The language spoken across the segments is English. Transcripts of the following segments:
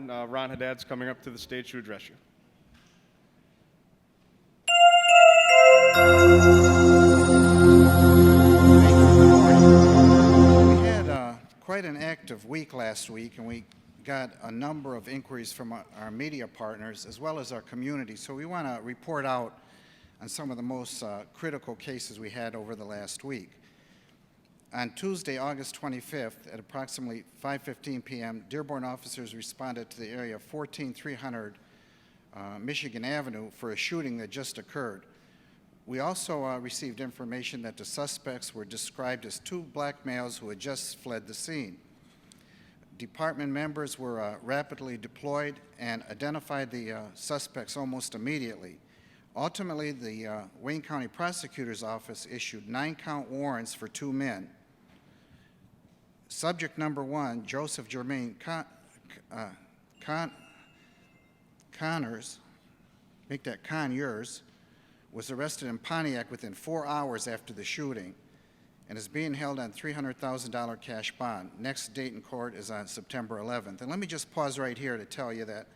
Dearborn, Ron Haddad's coming up to the stage to address you. We had quite an active week last week, and we got a number of inquiries from our media partners as well as our community. So we want to report out on some of the most critical cases we had over the last week. On Tuesday, August 25th, at approximately 5:15 p.m., Dearborn officers responded to the area of 14300 Michigan Avenue for a shooting that just occurred. We also received information that the suspects were described as two black males who had just fled the scene. Department members were rapidly deployed and identified the suspects almost immediately. Ultimately, the Wayne County Prosecutor's Office issued 9-count warrants for two men. Subject number one, Joseph Jermaine Connors, make that Conyers, was arrested in Pontiac within 4 hours after the shooting and is being held on $300,000 cash bond. Next date in court is on September 11th. And let me just pause right here to tell you that,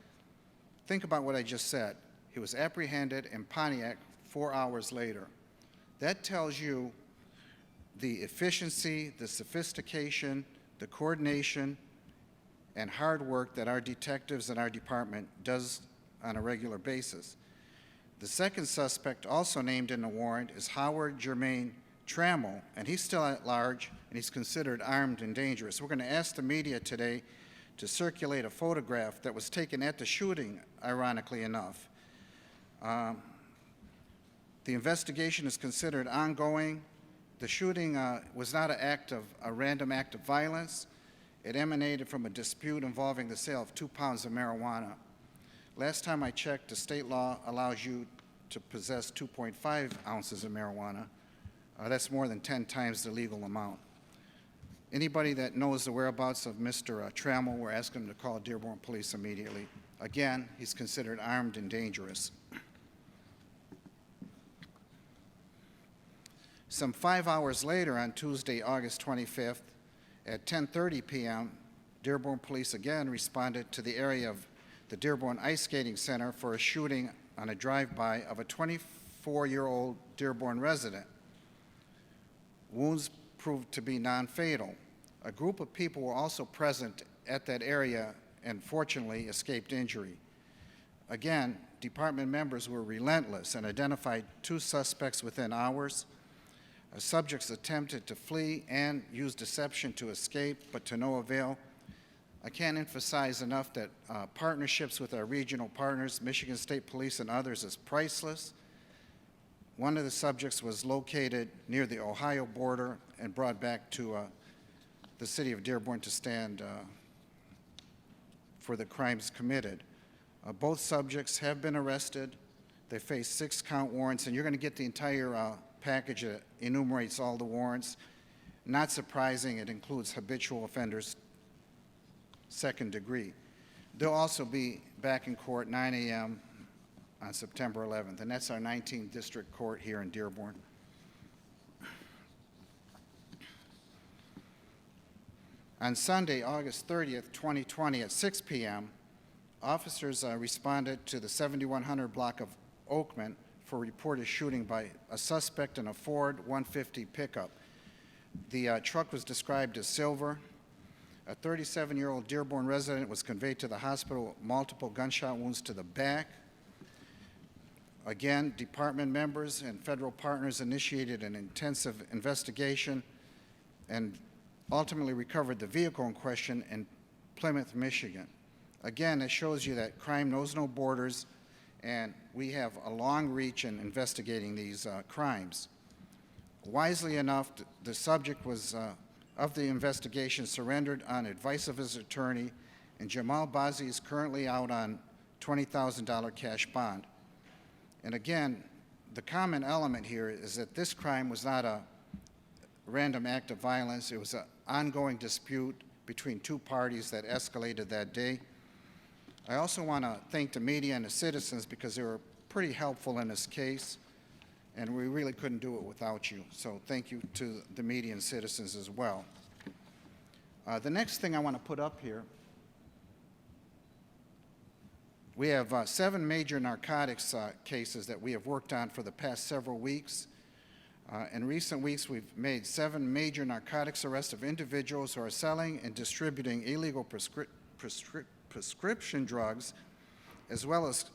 think about what I just said. He was apprehended in Pontiac 4 hours later. That tells you the efficiency, the sophistication, the coordination, and hard work that our detectives and our department does on a regular basis. The second suspect also named in the warrant is Howard Jermaine Trammell, and he's still at large, and he's considered armed and dangerous. We're going to ask the media today to circulate a photograph that was taken at the shooting, ironically enough. The investigation is considered ongoing. The shooting was not a random act of violence. It emanated from a dispute involving the sale of 2 pounds of marijuana. Last time I checked, the state law allows you to possess 2.5 ounces of marijuana. That's more than 10 times the legal amount. Anybody that knows the whereabouts of Mr. Trammell, we're asking him to call Dearborn Police immediately. Again, he's considered armed and dangerous. Some 5 hours later, on Tuesday, August 25th, at 10:30 p.m., Dearborn Police again responded to the area of the Dearborn Ice Skating Center for a shooting on a drive-by of a 24-year-old Dearborn resident. Wounds proved to be non-fatal. A group of people were also present at that area and fortunately escaped injury. Again, department members were relentless and identified 2 suspects within hours. Subjects attempted to flee and use deception to escape, but to no avail. I can't emphasize enough that partnerships with our regional partners, Michigan State Police and others, is priceless. One of the subjects was located near the Ohio border and brought back to the city of Dearborn to stand for the crimes committed. Both subjects have been arrested. They face 6-count warrants, and you're going to get the entire package that enumerates all the warrants. Not surprising, it includes habitual offenders, second degree. They'll also be back in court 9 a.m. on September 11th, and that's our 19th District Court here in Dearborn. On Sunday, August 30th, 2020, at 6 p.m., officers responded to the 7100 block of Oakman for reported shooting by a suspect in a Ford 150 pickup. The truck was described as silver. A 37-year-old Dearborn resident was conveyed to the hospital with multiple gunshot wounds to the back. Again, department members and federal partners initiated an intensive investigation and ultimately recovered the vehicle in question in Plymouth, Michigan. Again, it shows you that crime knows no borders, and we have a long reach in investigating these crimes. Wisely enough, the subject was of the investigation surrendered on advice of his attorney, and Jamal Bazi is currently out on $20,000 cash bond. And again, the common element here is that this crime was not a random act of violence. It was an ongoing dispute between 2 parties that escalated that day. I also want to thank the media and the citizens because they were pretty helpful in this case, and we really couldn't do it without you. So thank you to the media and citizens as well. The next thing I want to put up here We have 7 major narcotics cases that we have worked on for the past several weeks. In recent weeks, we've made 7 major narcotics arrests of individuals who are selling and distributing illegal prescription drugs, as well as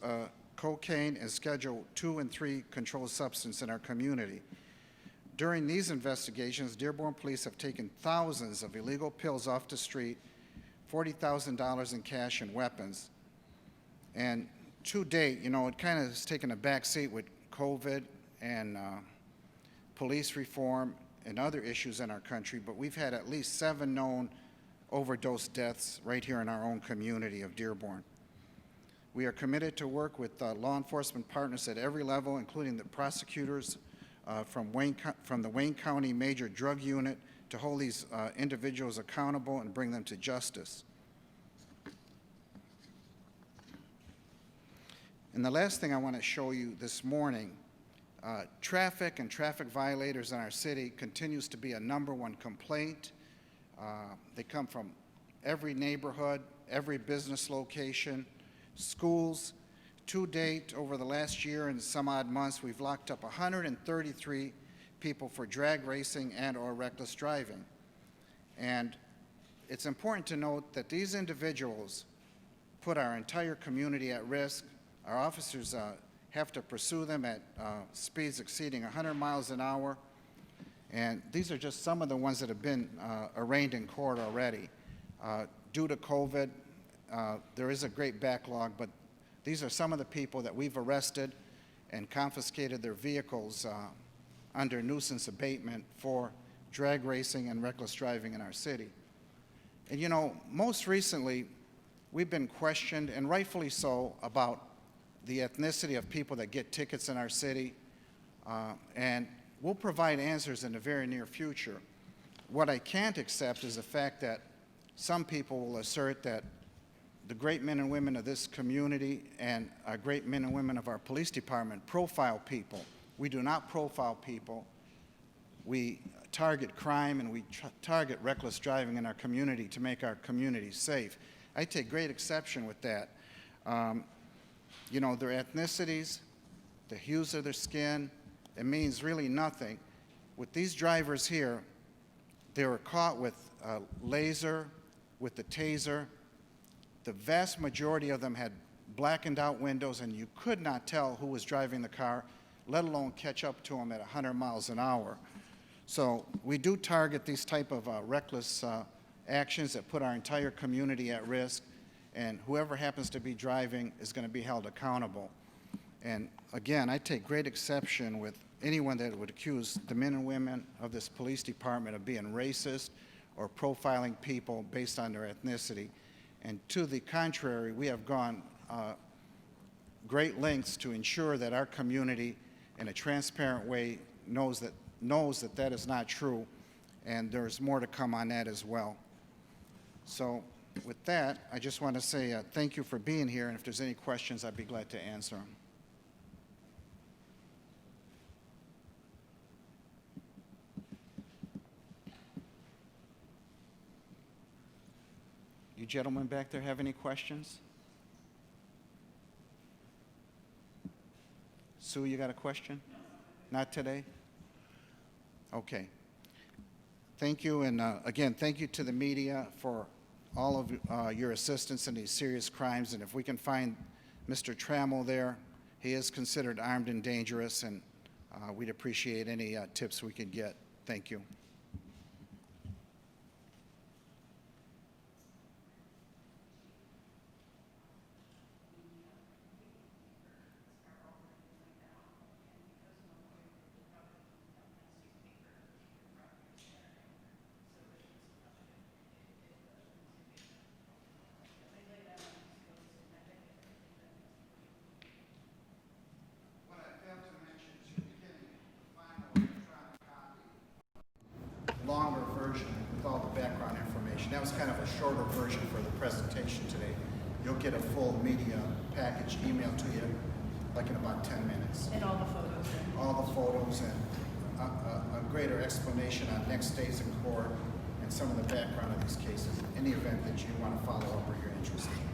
cocaine and Schedule II and III controlled substance in our community. During these investigations, Dearborn police have taken thousands of illegal pills off the street, $40,000 in cash and weapons. And to date, you know, it kind of has taken a back seat with COVID and police reform and other issues in our country, but we've had at least 7 known overdose deaths right here in our own community of Dearborn. We are committed to work with law enforcement partners at every level, including the prosecutors from the Wayne County Major Drug Unit, to hold these individuals accountable and bring them to justice. And the last thing I want to show you this morning, traffic and traffic violators in our city continues to be a #1 complaint. They come from every neighborhood, every business location, schools. To date, over the last year and some odd months, we've locked up 133 people for drag racing and or reckless driving. And it's important to note that these individuals put our entire community at risk. Our officers have to pursue them at speeds exceeding 100 miles an hour. And these are just some of the ones that have been arraigned in court already. Due to COVID, there is a great backlog, but these are some of the people that we've arrested and confiscated their vehicles under nuisance abatement for drag racing and reckless driving in our city. And you know, most recently, we've been questioned, and rightfully so, about the ethnicity of people that get tickets in our city, and we'll provide answers in the very near future. What I can't accept is the fact that some people will assert that the great men and women of this community and our great men and women of our police department profile people. We do not profile people. We target crime and we target reckless driving in our community to make our community safe. I take great exception with that. You know, their ethnicities, the hues of their skin, it means really nothing. With these drivers here, they were caught with a laser, with the taser. The vast majority of them had blackened out windows, and you could not tell who was driving the car, let alone catch up to them at 100 miles an hour. So we do target these type of reckless actions that put our entire community at risk, and whoever happens to be driving is going to be held accountable. And again, I take great exception with anyone that would accuse the men and women of this police department of being racist or profiling people based on their ethnicity. And to the contrary, we have gone great lengths to ensure that our community, in a transparent way, knows that that is not true, and there's more to come on that as well. So with that, I just want to say thank you for being here, and if there's any questions, I'd be glad to answer them. You gentlemen back there have any questions? Sue, you got a question? Not today? Okay. Thank you, and again, thank you to the media for all of your assistance in these serious crimes, and if we can find Mr. Trammell there, he is considered armed and dangerous, and we'd appreciate any tips we could get. Thank you. Longer version with all the background information. That was kind of a shorter version for the presentation today. You'll get a full media package emailed to you like in about 10 minutes. And all the photos. All the photos and a greater explanation on next days in court and some of the background of these cases, any event that you want to follow up or you're interested in.